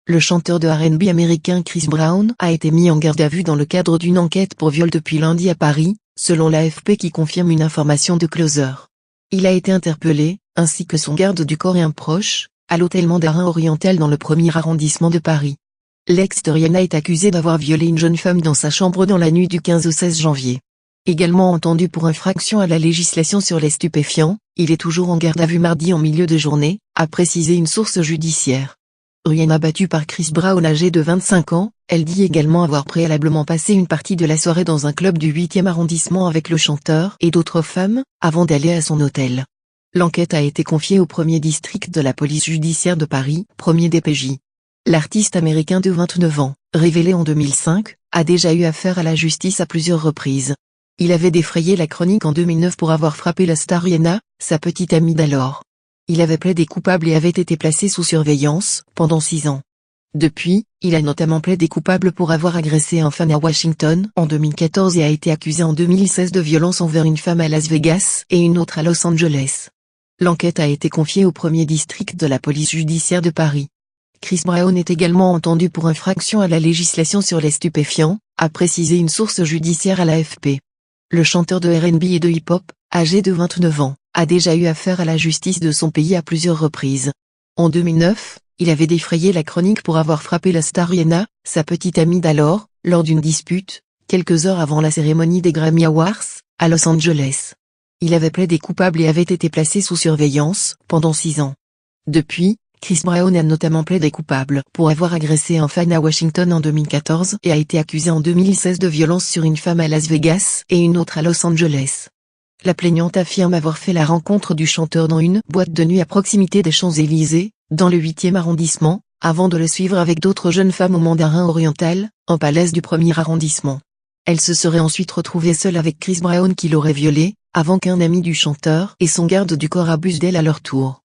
Le chanteur de R&B américain Chris Brown a été mis en garde à vue dans le cadre d'une enquête pour viol depuis lundi à Paris, selon l'AFP qui confirme une information de Closer. Il a été interpellé, ainsi que son garde du corps et un proche, à l'hôtel Mandarin Oriental dans le 1er arrondissement de Paris. L'ex de Rihanna est accusé d'avoir violé une jeune femme dans sa chambre dans la nuit du 15 au 16 janvier. Également entendu pour infraction à la législation sur les stupéfiants, il est toujours en garde à vue mardi en milieu de journée, a précisé une source judiciaire. Rihanna battue par Chris Brown âgé de 25 ans, elle dit également avoir préalablement passé une partie de la soirée dans un club du 8e arrondissement avec le chanteur et d'autres femmes, avant d'aller à son hôtel. L'enquête a été confiée au 1er district de la police judiciaire de Paris, 1er DPJ. L'artiste américain de 29 ans, révélé en 2005, a déjà eu affaire à la justice à plusieurs reprises. Il avait défrayé la chronique en 2009 pour avoir frappé la star Rihanna, sa petite amie d'alors. Il avait plaidé coupable et avait été placé sous surveillance pendant 6 ans. Depuis, il a notamment plaidé coupable pour avoir agressé un fan à Washington en 2014 et a été accusé en 2016 de violence envers une femme à Las Vegas et une autre à Los Angeles. L'enquête a été confiée au 1er district de la police judiciaire de Paris. Chris Brown est également entendu pour infraction à la législation sur les stupéfiants, a précisé une source judiciaire à l'AFP. Le chanteur de R&B et de hip-hop, âgé de 29 ans, a déjà eu affaire à la justice de son pays à plusieurs reprises. En 2009, il avait défrayé la chronique pour avoir frappé la star Rihanna, sa petite amie d'alors, lors d'une dispute, quelques heures avant la cérémonie des Grammy Awards, à Los Angeles. Il avait plaidé coupable et avait été placé sous surveillance pendant 6 ans. Depuis, Chris Brown a notamment plaidé coupable pour avoir agressé un fan à Washington en 2014 et a été accusé en 2016 de violence sur une femme à Las Vegas et une autre à Los Angeles. La plaignante affirme avoir fait la rencontre du chanteur dans une boîte de nuit à proximité des Champs-Élysées, dans le 8e arrondissement, avant de le suivre avec d'autres jeunes femmes au Mandarin Oriental, en palace du 1er arrondissement. Elle se serait ensuite retrouvée seule avec Chris Brown qui l'aurait violée, avant qu'un ami du chanteur et son garde du corps abusent d'elle à leur tour.